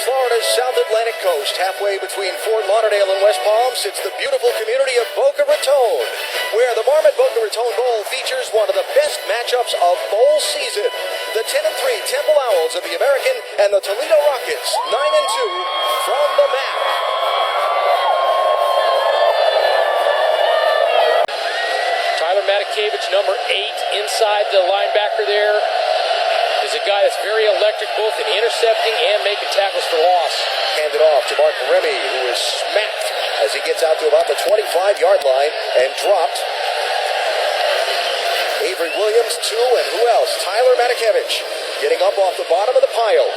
Florida's South Atlantic coast, halfway between Fort Lauderdale and West Palm, sits the beautiful community of Boca Raton, where the Marmot Boca Raton Bowl features one of the best matchups of bowl season. The 10-3 Temple Owls of the American and the Toledo Rockets, 9-2 from the MAC. Tyler Matakevich, number 8, inside the linebacker there, is a guy that's very electric both in intercepting and making tackles for loss. Handed off to Mark Remy, who is smacked as he gets out to about the 25-yard line and dropped. Avery Williams, 2, and who else? Tyler Matakevich getting up off the bottom of the pile.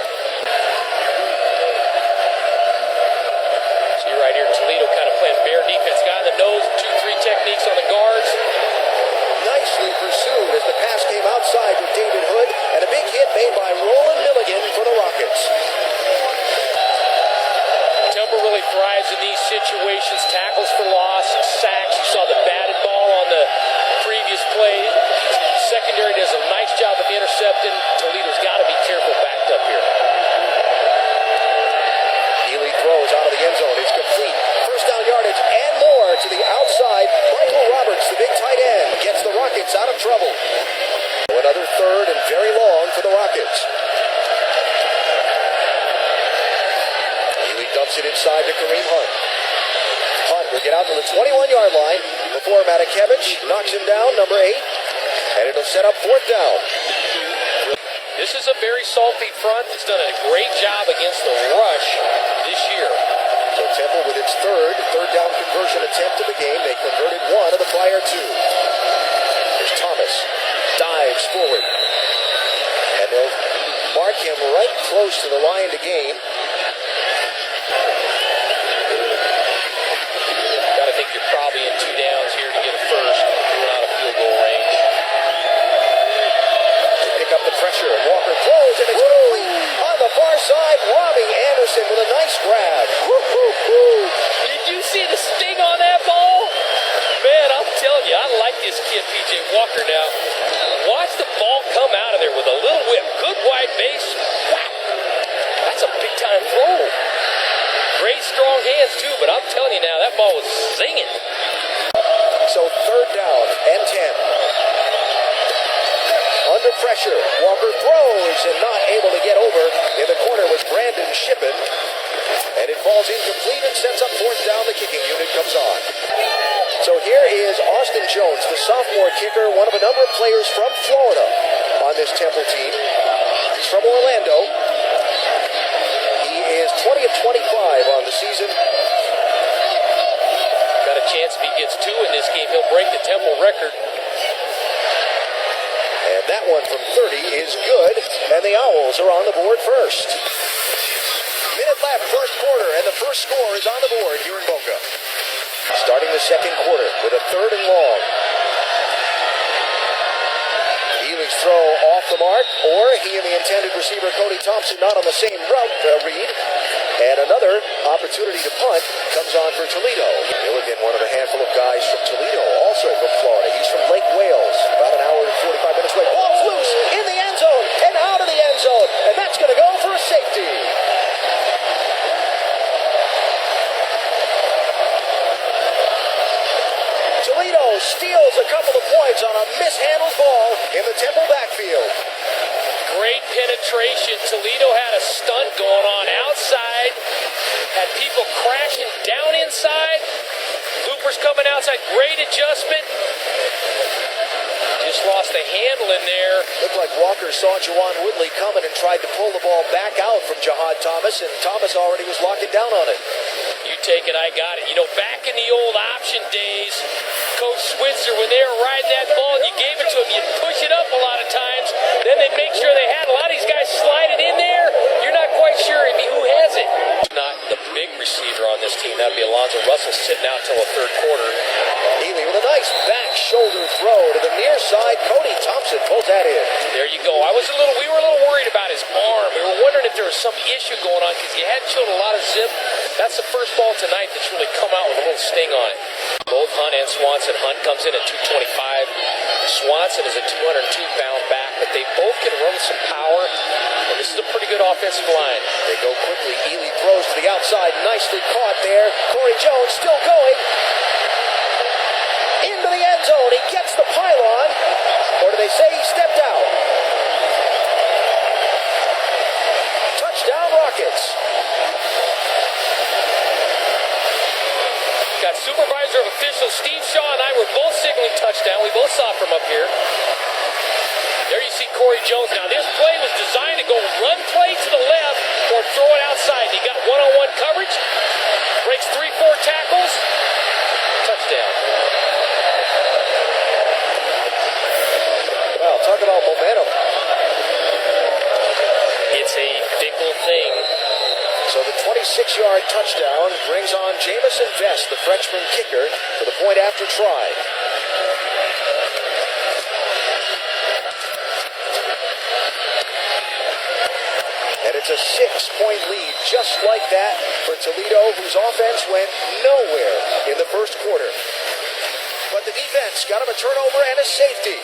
See right here, Toledo kind of playing bear defense. Guy in the nose, 2-3 techniques on the guards. Nicely pursued as the pass came outside with David Hood, and a big hit made by Roland Milligan for the Rockets. Temple really thrives in these situations. Tackles for loss, sacks. You saw the batted ball on the previous play. Secondary does a nice job of intercepting. Toledo's got to be careful backed up here. Healy throws out of the end zone. It's complete. First down yardage and more to the outside. Michael Roberts, the big tight end, gets the Rockets out of trouble. Another third and very long for the Rockets. Healy dumps it inside to Kareem Hunt. Hunt will get out to the 21-yard line before Matakevich knocks him down, number 8. And it'll set up fourth down. This is a very salty front. It's done a great job against the rush this year. So Temple with its third down conversion attempt of the game. They converted one of the prior 2. There's Thomas. Dives forward. And they'll mark him right close to the line to gain. Got to think you're probably in 2 downs here to get a first. You're not a field goal range. Pick up the pressure. Walker throws, and it's complete on the far side. Robbie Anderson with a nice grab. Did you see the sting on that ball? Man, I'm telling you, I like this kid, P.J. Walker now. Watch the ball come out of there with a little whip. Good wide base. Wow. That's a big-time throw. Great strong hands, too, but I'm telling you now, that ball was singing. So third down and 10. Under pressure, Walker throws and not able to get over. In the corner was Brandon Shippen. And it falls incomplete and sets up fourth down. The kicking unit comes on. So here is Austin Jones, the sophomore kicker, one of a number of players from Florida on this Temple team. He's from Orlando. He is 20 of 25 on the season. Got a chance if he gets 2 in this game, he'll break the Temple record. And that one from 30 is good, and the Owls are on the board first. Minute left, first quarter, and the first score is on the board here in Boca. Starting the second quarter with a third and long. Healy's throw off the mark, or he and the intended receiver, Cody Thompson, not on the same route read. And another opportunity to punt comes on for Toledo. Milligan, one of a handful of guys from Toledo, also from Florida. He's from Lake Wales, about an hour and 45 minutes away. Ball's loose in the end zone and out of the end zone, and that's going to go for a safety. Toledo steals a couple of points on a mishandled ball in the Temple backfield. Great penetration. Toledo had a stunt going on outside. Had people crashing down inside. Loopers coming outside. Great adjustment. Just lost the handle in there. Looked like Walker saw Juwan Woodley coming and tried to pull the ball back out from Jahad Thomas, and Thomas already was locking down on it. You take it, I got it. You know, back in the old option days, Coach Switzer, when they were riding that ball and you gave it to them, you'd push it up a lot of times. Then they'd make sure they had a lot of these guys slide it in there. You're not quite sure who has it. Not the big receiver on this team. That'd be Alonzo Russell sitting out till the third quarter. Healy with a nice back shoulder throw to the near side. Cody Thompson pulls that in. There you go. We were a little worried about his arm. We were wondering if there was some issue going on because he hadn't shown a lot of zip. That's the first ball tonight that's really come out with a little sting on it. Both Hunt and Swanson. Hunt comes in at 225. Swanson is a 202-pound back, but they both can run with some power. And this is a pretty good offensive line. They They go quickly. Ely throws to the outside. Nicely caught there. Corey Jones still going. Into the end zone. He gets the pylon. Or do they say he stepped out? Touchdown Rockets. Got supervisor of officials Steve Shaw and I were both signaling touchdown. We both saw it from up here. There you see Corey Jones. Now this play was designed to go run play to the left or throw it outside. He got one-on-one coverage, breaks 3-4 tackles, touchdown. Well, talk about momentum. It's a fickle thing. So the 26-yard touchdown brings on Jamison Vest, the freshman kicker, for the point after try. And it's a 6-point lead, just like that for Toledo, whose offense went nowhere in the first quarter. But the defense got him a turnover and a safety.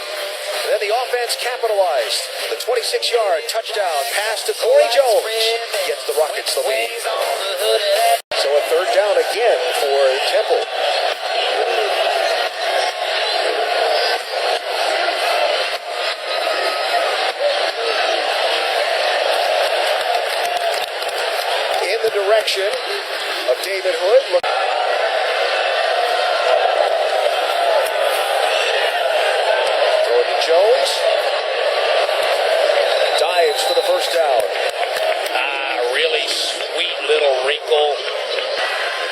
And then the offense capitalized. The 26-yard touchdown pass to Corey Jones gets the Rockets the lead. So a third down again for Temple. In the direction of David Hood. Jones dives for the first down. Really sweet little wrinkle.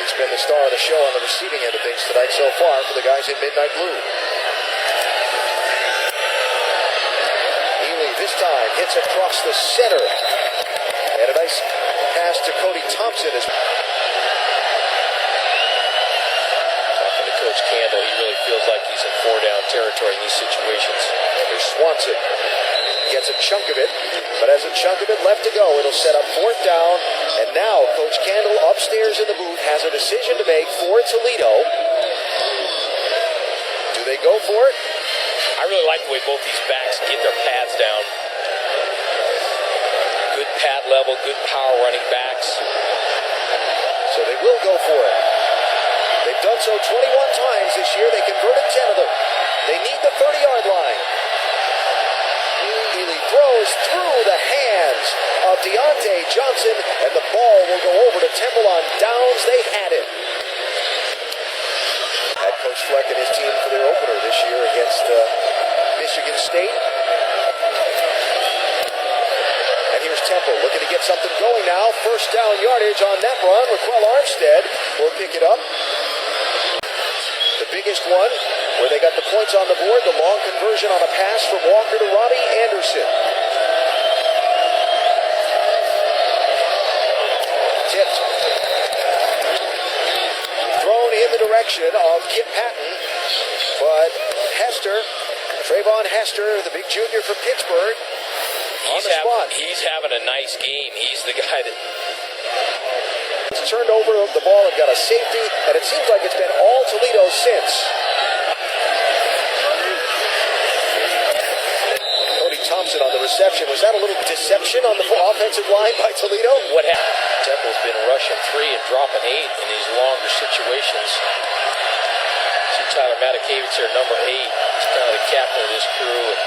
He's been the star of the show on the receiving end of things tonight so far for the guys in Midnight Blue. Ely this time hits across the center. And a nice pass to Cody Thompson. Coach Campbell, he really feels like he's in 4-down territory in these situations. Here's Swanson. Gets a chunk of it, but as a chunk of it left to go, it'll set up fourth down. And now Coach Candle upstairs in the booth has a decision to make for Toledo. Do they go for it? I really like the way both these backs get their pads down. Good pad level, good power running backs. So they will go for it. They've done so 21 times this year. They converted 10 of them. They need the 30-yard line. Ely throws through the hands of Deontay Johnson, and the ball will go over to Temple on downs. They had it. Had Coach Fleck and his team for their opener this year against Michigan State. And here's Temple looking to get something going now. First down yardage on that run. Raquel Armstead will pick it up. The biggest one, where they got the points on the board, the long conversion on a pass from Walker to Robbie Anderson. Tipped. Thrown in the direction of Kip Patton, but Trayvon Hester, the big junior from Pittsburgh, on the spot. He's having a nice game. He's the guy that turned over the ball and got a safety, and it seems like it's been all Toledo since. Cody Thompson on the reception. Was that a little deception on the offensive line by Toledo? What happened? Temple's been rushing 3 and dropping 8 in these longer situations. See Tyler Matakevich here, number 8. He's kind of the captain of this crew and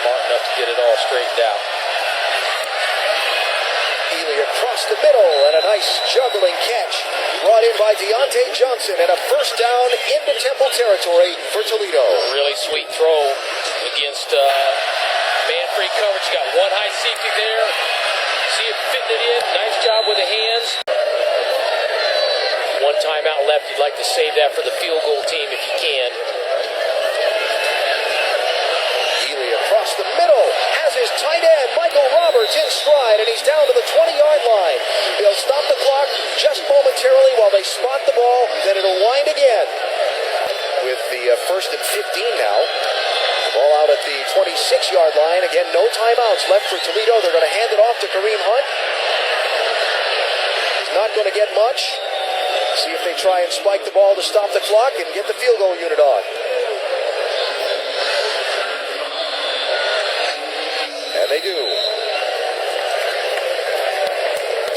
smart enough to get it all straightened out. Across the middle, and a nice juggling catch brought in by Deontay Johnson, and a first down into Temple territory for Toledo. Really sweet throw against man-free coverage. Got one high safety there. See him fitting it in. Nice job with the hands. One timeout left. You'd like to save that for the field goal team if you can. Ely across the middle. His tight end, Michael Roberts, in stride, and he's down to the 20-yard line. He'll stop the clock just momentarily while they spot the ball, then it'll wind again. With the first and 15 now. The ball out at the 26-yard line. Again, no timeouts left for Toledo. They're going to hand it off to Kareem Hunt. He's not going to get much. See if they try and spike the ball to stop the clock and get the field goal unit on. And they do.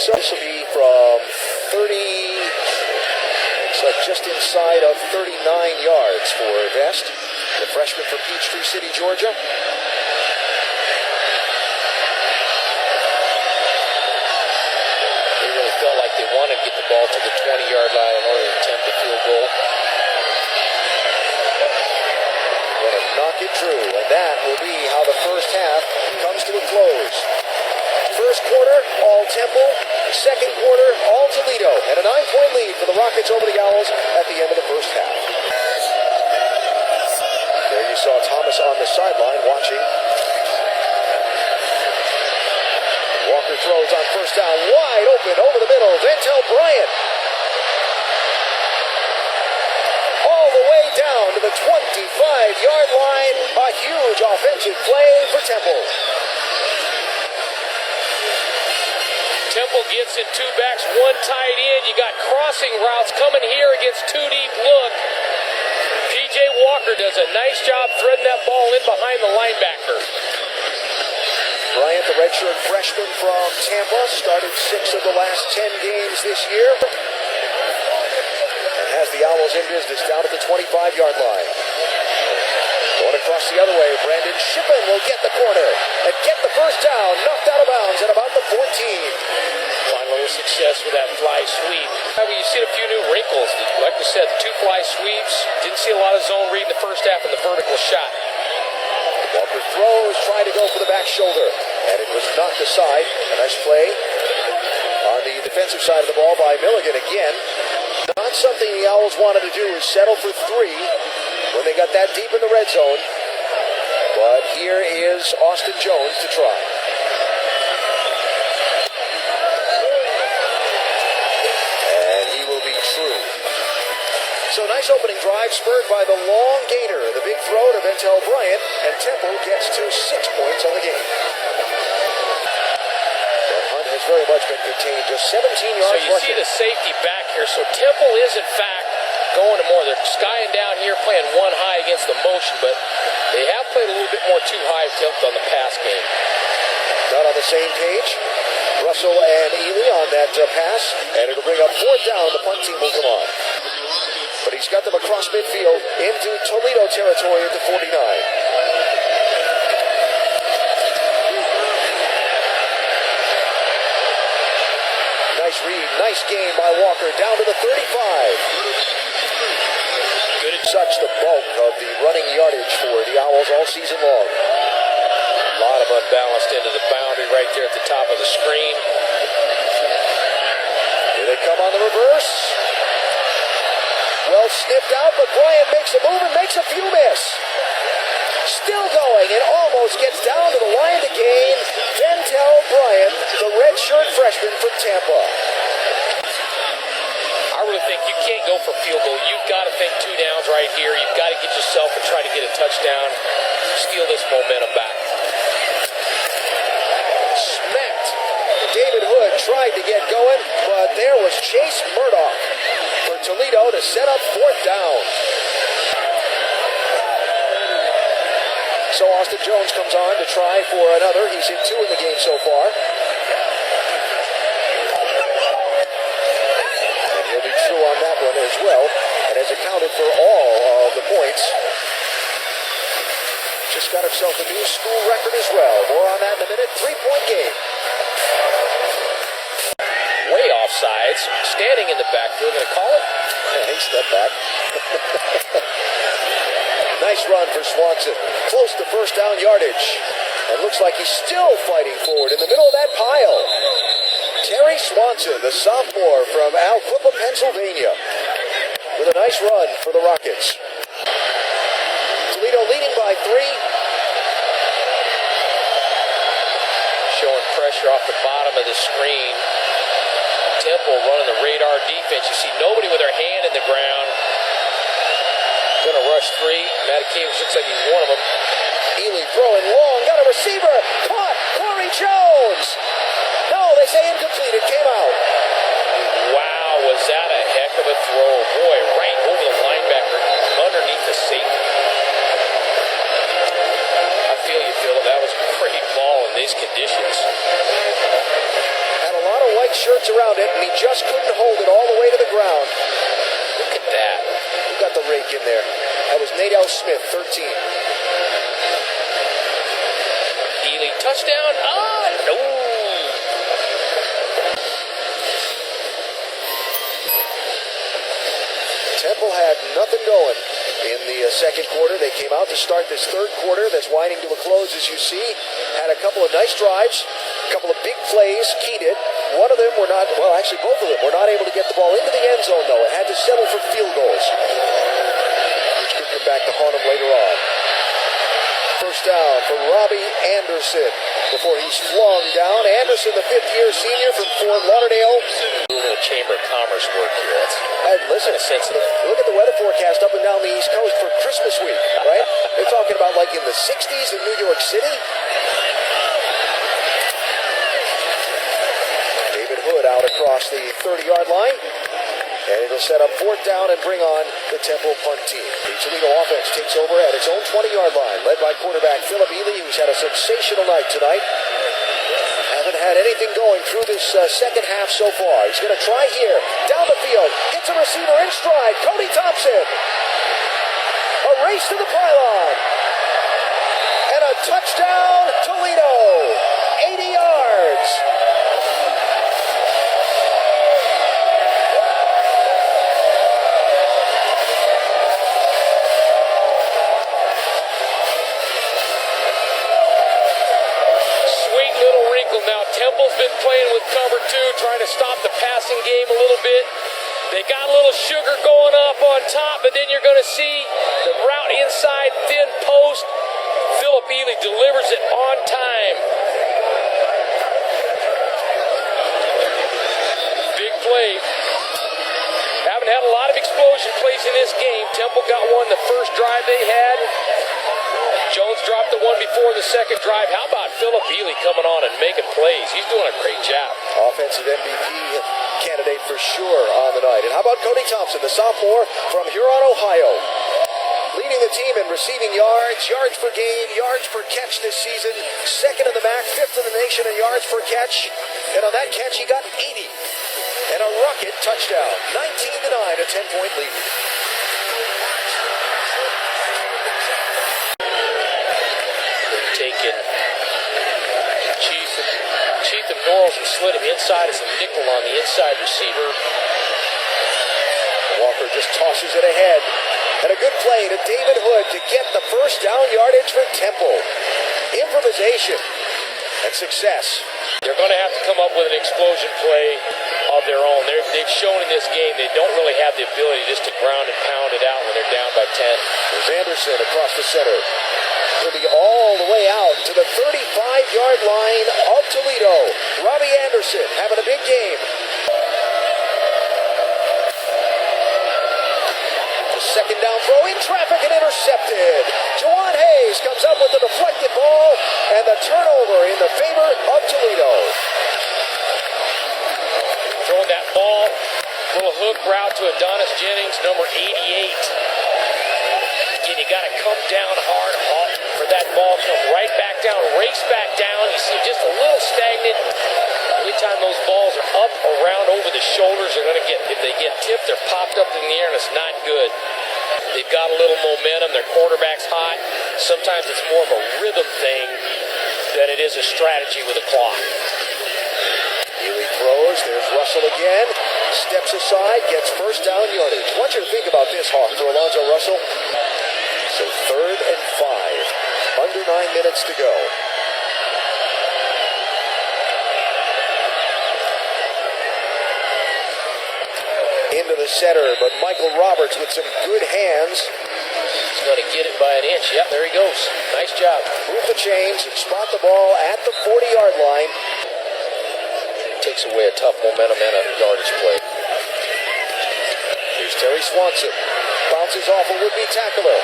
So this will be from 30, looks like just inside of 39 yards for Vest, the freshman from Peachtree City, Georgia. They really felt like they wanted to get the ball to the 20-yard line in order to attempt the field goal. Going to knock it through, and that will be how the first half comes to a close. First quarter, all Temple. Second quarter, all Toledo. And a 9-point lead for the Rockets over the Owls at the end of the first half. There you saw Thomas on the sideline watching. Walker throws on first down, wide open over the middle. Ventel Bryant. All the way down to the 25-yard line. A huge offensive play for Temple. Temple gets in two backs, one tight end. You got crossing routes coming here against two deep look. P.J. Walker does a nice job threading that ball in behind the linebacker. Bryant, the redshirt freshman from Tampa, started 6 of the last 10 games this year. And has the Owls in business down at the 25-yard line. Going across the other way, Brandon Shippen will get the corner and get the first down, knocked out of bounds at about the 14. Find a little success with that fly sweep. You've seen a few new wrinkles. Like we said, 2 fly sweeps. Didn't see a lot of zone read in the first half in the vertical shot. Walker throws, trying to go for the back shoulder, and it was knocked aside. A nice play on the defensive side of the ball by Milligan again. Not something the Owls wanted to do is settle for 3 when they got that deep in the red zone. But here is Austin Jones to try. And he will be true. So nice opening drive spurred by the long gainer, the big throw to Ventel Bryant, and Temple gets to 6 points on the game. But Hunt has very much been contained, just 17 yards. So you see the safety back here. So Temple is in fact going to more. They're skying down here, playing one high against the motion, but they have played a little bit more too high attempt on the pass game. Not on the same page. Russell and Ely on that pass, and it'll bring up 4th down. The punt team will come on. But he's got them across midfield into Toledo territory at the 49. Nice read, nice game by Walker, down to the 35. Good. Such the bulk of the running yardage for the Owls all season long. A lot of unbalanced into the boundary right there at the top of the screen. Here they come on the reverse. Well sniffed out, but Bryant makes a move and makes a few miss. Still going and almost gets down to the line to gain. Ventel Bryant, the redshirt freshman from Tampa. I really think you can't go for field goal. You've got to think 2 downs right here. You've got to get yourself and try to get a touchdown. Steal this momentum back. Smacked. David Hood tried to get going, but there was Chase Murdoch for Toledo to set up 4th down. So Austin Jones comes on to try for another. He's hit 2 in the game so far. And he'll be true on that one as well, and has accounted for all of the points. Just got himself a new school record as well. More on that in a minute. 3-point game. Way offsides. Standing in the backfield. Going to call it? Hey, step back. Nice run for Swanson. Close to first down yardage. And looks like he's still fighting forward in the middle of that pile. Terry Swanson, the sophomore from Alquippa, Pennsylvania, with a nice run for the Rockets. Toledo leading by 3. Showing pressure off the bottom of the screen. Temple running the radar defense. You see nobody with their hand in the ground. Going to rush 3. Matakevich looks like he's one of them. Ely throwing long. Got a receiver. Caught. Corey Jones. No, they say incomplete. It came out. Wow, was that a heck of a throw. Boy, right over the linebacker underneath the safety. I feel you, Philip. That was a great ball in these conditions. Had a lot of white shirt efforts around it, and he just couldn't hold it all the way to the ground. Look at that. Who got the rake in there? That was Nate L. Smith, 13. Ely, touchdown. No. Temple had nothing going in the second quarter. They came out to start this third quarter that's winding to a close, as you see. Had a couple of nice drives, a couple of big plays, keyed it. One of them were not, well, actually both of them were not able to get the ball into the end zone, though. It had to settle for field goals, which could come back to haunt them later on. First down for Robbie Anderson before he's flung down. Anderson, the fifth-year senior from Fort Lauderdale. A little Chamber of Commerce work here. Listen, sensitive. Look at the weather forecast up and down the East Coast for Christmas week, right? They're talking about like in the 60s in New York City. David Hood out across the 30-yard line. And it'll set up fourth down and bring on the Temple punt team. The Toledo offense takes over at its own 20-yard line, led by quarterback Philip Ely, who's had a sensational night tonight. Haven't had anything going through this second half so far. He's going to try here. Down the field. Gets a receiver in stride. Cody Thompson. A race to the pylon. And a touchdown, Toledo. 80 yards. Now, Temple's been playing with cover two, trying to stop the passing game a little bit. They got a little sugar going up on top, but then you're going to see the route inside thin post. Philip Ely delivers it on time. Big play. Haven't had a lot of explosion plays in this game. Temple got one the first drive they had. Jones dropped the one before the second drive. How about Philip Ely coming on and making plays? He's doing a great job. Offensive MVP candidate for sure on the night. And how about Cody Thompson, the sophomore from Huron, Ohio? Leading the team in receiving yards, yards per game, yards per catch this season. Second in the MAC, fifth in the nation in yards per catch. And on that catch, he got 80. And a rocket touchdown. 19-9, a 10-point lead. Taken Chief of Norrells and slid him inside as a nickel on the inside receiver. Walker just tosses it ahead. And a good play to David Hood to get the first down yardage for Temple. Improvisation and success. They're going to have to come up with an explosion play of their own. They've shown in this game they don't really have the ability just to ground and pound it out when they're down by 10. There's Anderson across the center. He'll be all the way out to the 35-yard line of Toledo. Robbie Anderson having a big game. The second down throw in traffic and intercepted. Juwan Hayes comes up with the deflected ball and the turnover in the favor of Toledo. Throwing that ball, little hook route to Adonis Jennings, number 88. Again, you got to come down hard for that ball, come right back down, race back down. You see just a little stagnant. Anytime those balls are up, around, over the shoulders, they're going to get, if they get tipped, they're popped up in the air, and it's not good. They've got a little momentum. Their quarterback's hot. Sometimes it's more of a rhythm thing than it is a strategy with a clock. Ely throws. There's Russell again. Steps aside, gets first down yardage. I want you to think about this, Hawk, for Alonzo Russell. So 3rd and 5. Under 9 minutes to go. Into the center, but Michael Roberts with some good hands. He's going to get it by an inch. Yep, there he goes. Nice job. Move the chains and spot the ball at the 40-yard line. Takes away a tough momentum and a yardage play. Here's Terry Swanson. Bounces off a would-be tackler.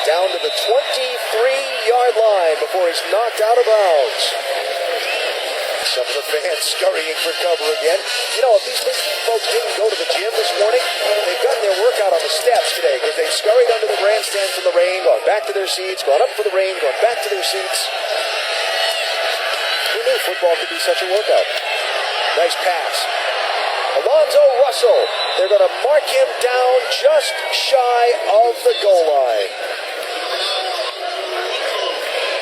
Down to the 23-yard line before he's knocked out of bounds. Some of the fans scurrying for cover again. You know, if these folks didn't go to the gym this morning, they've gotten their workout on the steps today because they've scurried under the grandstand from the rain, gone back to their seats, gone up for the rain, gone back to their seats. Who knew football could be such a workout? Nice pass. Alonzo Russell. They're going to mark him down just shy of the goal line.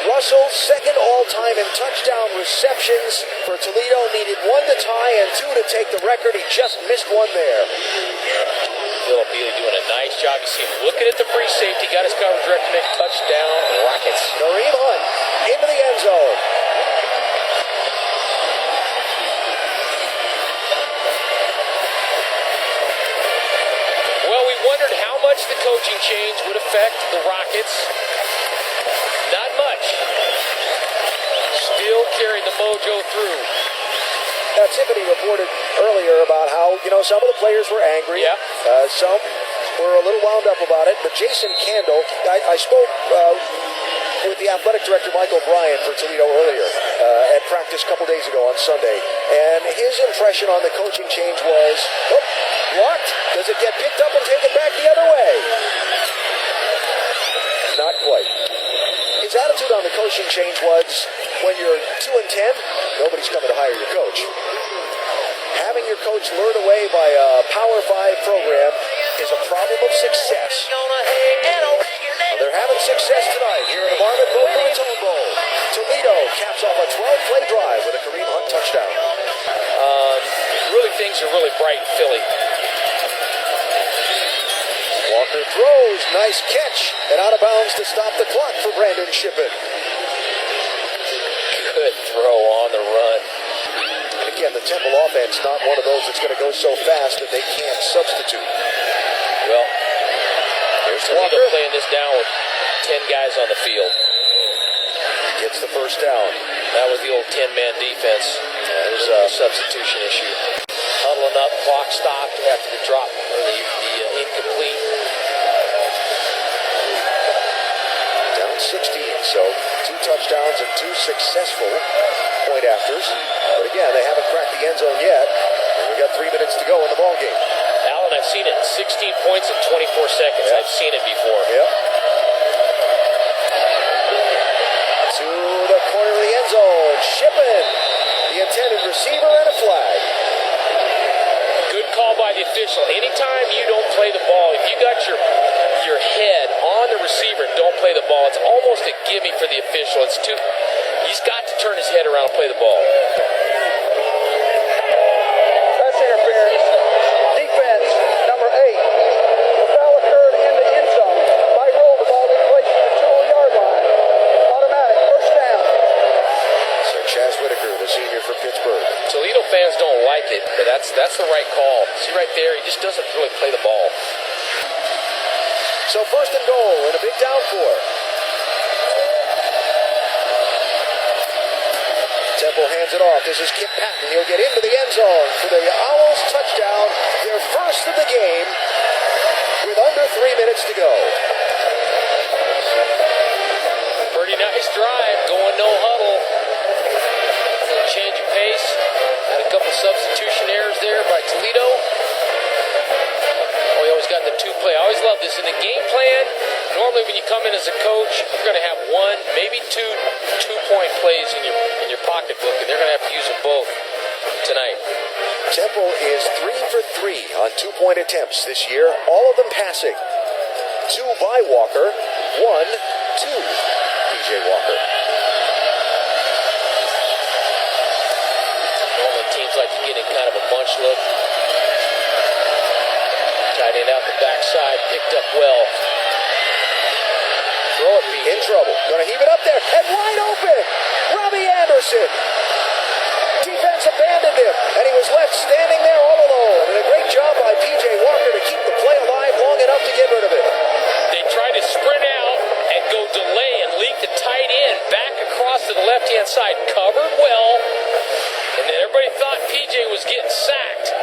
Russell, second all-time in touchdown receptions for Toledo. Needed one to tie and two to take the record. He just missed one there. Philip Bealey doing a nice job. You see him looking at the free safety. Got his coverage direct commit. Touchdown, Rockets. Kareem Hunt into the end zone. Well, we wondered how much the coaching change would affect the Rockets. Not much. Still carried the mojo through. Now, Tiffany reported earlier about how, some of the players were angry. Yeah. Some were a little wound up about it. But Jason Candle, I spoke with the athletic director, Michael Bryant, for Toledo earlier at practice a couple days ago on Sunday. And his impression on the coaching change was, blocked? Does it get picked up and taken back the other way? Not quite. His attitude on the coaching change was, when you're 2-10, nobody's coming to hire your coach. Having your coach lured away by a Power 5 program is a problem of success. They're having success tonight here in the Marmot Boca Raton Bowl. Toledo caps off a 12-play drive with a Kareem Hunt touchdown. Really, things are really bright in Philly. Walker throws, nice catch, and out of bounds to stop the clock for Brandon Shippen. Good throw on the run. And again, the Temple offense, not one of those that's going to go so fast that they can't substitute. Well, there's Toledo playing this down with 10 guys on the field. Gets the first down. That was the old 10-man defense. There's a substitution issue. Huddling up, clock stopped after the drop, the incomplete. Down 16, so 2 touchdowns and 2 successful point afters. But again, they haven't cracked the end zone yet. And we got 3 minutes to go in the ballgame. Allen, I've seen it. 16 points in 24 seconds. Yep. I've seen it before. Yep. To the corner of the end zone. Shippen, the intended receiver, and a flag. Good call by the official. Anytime you don't play the ball, if you got your head on the receiver and don't play the ball, it's almost a gimme for the official. He's got to turn his head around and play the ball. That's interference. Defense, number 8. The foul occurred in the end zone. By rule, the ball in place at the 2-yard line. Automatic, first down. So Chaz Whitaker, the senior from Pittsburgh. Toledo fans don't like it, but that's the right call. See right there, he just doesn't really play the ball. So first and goal and a big downpour. Temple hands it off. This is Kip Patton. He'll get into the end zone for the Owls touchdown. Their first of the game with under 3 minutes to go. Pretty nice drive, going no huddle. Change of pace. Had a couple substitution errors there by Toledo. Oh, he always got the 2-play. I always love this. In the game plan, normally when you come in as a coach, you're going to have 1, maybe 2 two-point plays in your pocketbook, and they're going to have to use them both tonight. Temple is 3 for 3 on 2-point attempts this year, all of them passing. 2 by Walker, 1 to PJ Walker. Normally teams like to get in kind of a bunch look. Tight end out the backside, picked up well. Throw it, In trouble. Gonna heave it up there. And wide open. Robbie Anderson. Defense abandoned him. And he was left standing there all alone. And a great job by P.J. Walker to keep the play alive long enough to get rid of it. They tried to sprint out and go delay and leak the tight end back across to the left-hand side. Covered well. And then everybody thought P.J. was getting sacked.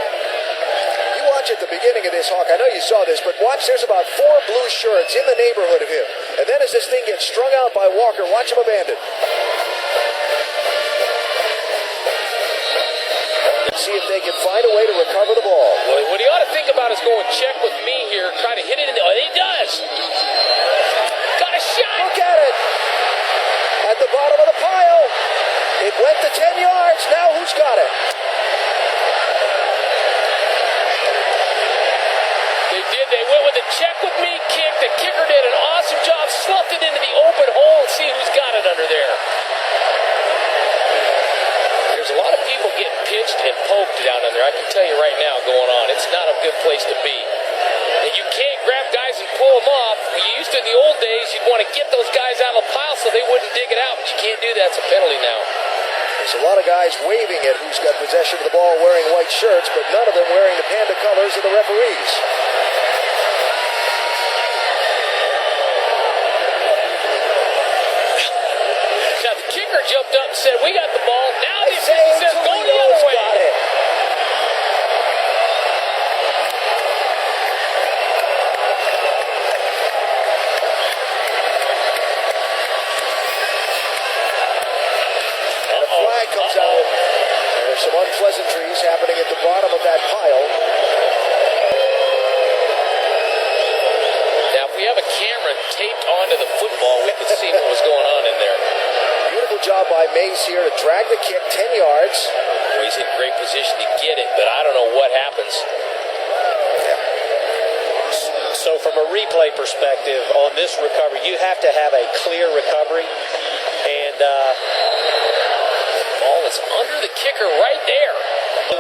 You watch at the beginning of this, Hawk. I know you saw this, but watch. There's about 4 blue shirts in the neighborhood of him. And then as this thing gets strung out by Walker, watch him abandon. See if they can find a way to recover the ball. Well, what he ought to think about is going check with me here, try to hit it in the... Oh, he does! Got a shot! Look at it! At the bottom of the pile. It went to 10 yards. Now who's got it? there. I can tell you right now going on. It's not a good place to be. And you can't grab guys and pull them off. You used to in the old days, you'd want to get those guys out of the pile so they wouldn't dig it out, but you can't do that. It's a penalty now. There's a lot of guys waving at who's got possession of the ball wearing white shirts, but none of them wearing the panda colors of the referees. Now the kicker jumped up and said, "We got the ball." Now the official says, "Go the other way." Got it. And a flag comes out. There's some unpleasantries happening at the bottom of that pile. Now, if we have a camera taped onto the football, we could see what was going on in there. Beautiful job by Mace here to drag the kick 10 yards. Well, he's in great position to get it, but I don't know what happens. So from a replay perspective on this recovery, you have to have a clear recovery. And Ball is under the kicker right there.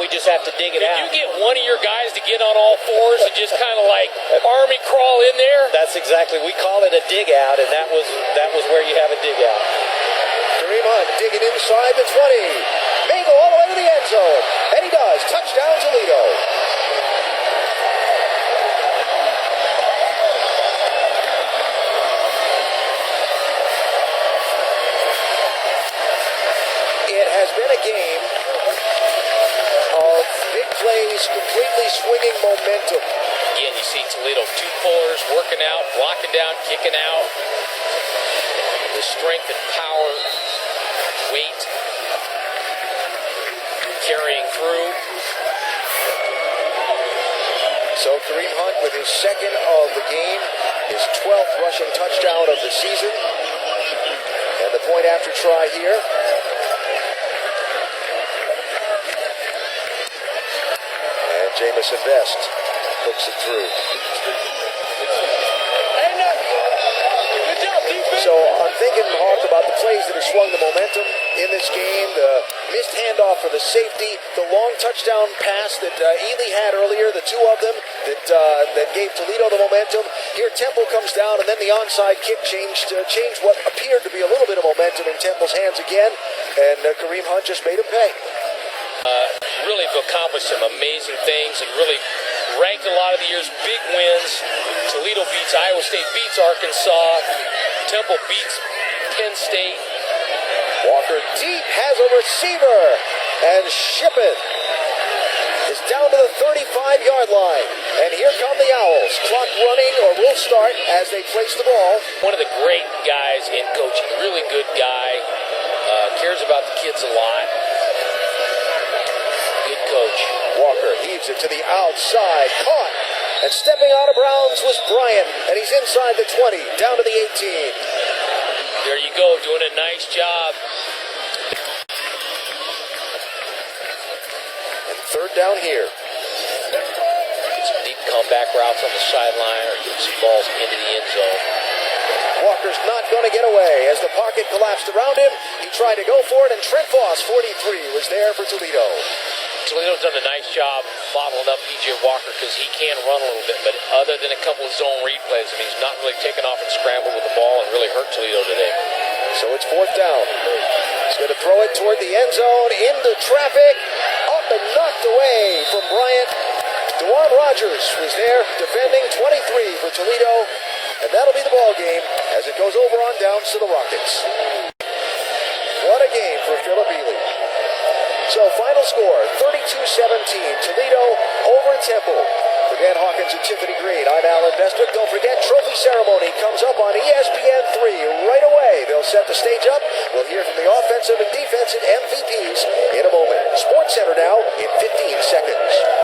we just have to dig it If out. you get one of your guys to get on all fours and just kind of like army crawl in there, That's exactly, we call it a dig out, and that was where you have a dig out. Kareem Hunt digging inside the 20. May go all the way to the end zone. And he does. Touchdown, Toledo. It has been a game of big plays, completely swinging momentum. again, you see Toledo, two pullers working out, blocking down, kicking out. The strength and power, weight, carrying through. So Kareem Hunt with his second of the game, his 12th rushing touchdown of the season. And the point after try here. And Jamison Best hooks it through. So I'm thinking, Hawk, about the plays that have swung the momentum in this game. The missed handoff for the safety, the long touchdown pass that Ely had earlier, the two of them that gave Toledo the momentum. Here Temple comes down, and then the onside kick changed what appeared to be a little bit of momentum in Temple's hands again, and Kareem Hunt just made him pay. Really accomplished some amazing things and really ranked a lot of the year's big wins. Toledo beats Iowa State, beats Arkansas. Temple beats Penn State. Walker deep has a receiver, and Shippen is down to the 35-yard line. And here come the Owls. Clock running, or will start as they place the ball. One of the great guys in coaching, really good guy, cares about the kids a lot. Good coach. Walker heaves it to the outside, caught, and stepping out of bounds was Bryant, and he's inside the 20, down to the 18. There you go, doing a nice job. And third down here. Get some deep comeback routes on the sideline or get some balls into the end zone. Walker's not going to get away as the pocket collapsed around him. He tried to go for it, and Trent Voss, 43, was there for Toledo. Toledo's done a nice job bottling up P.J. Walker because he can run a little bit, but other than a couple of zone read plays, I mean, he's not really taken off and scrambled with the ball and really hurt Toledo today. So it's fourth down. He's going to throw it toward the end zone, into traffic, up and knocked away from Bryant. DeJuan Rogers was there defending, 23 for Toledo, and that'll be the ball game as it goes over on downs to the Rockets. What a game for Philip Ely. So final score, 32-17, Toledo over Temple. For Dan Hawkins and Tiffany Green, I'm Alan Bestwick. Don't forget, trophy ceremony comes up on ESPN3 right away. They'll set the stage up. We'll hear from the offensive and defensive MVPs in a moment. SportsCenter now in 15 seconds.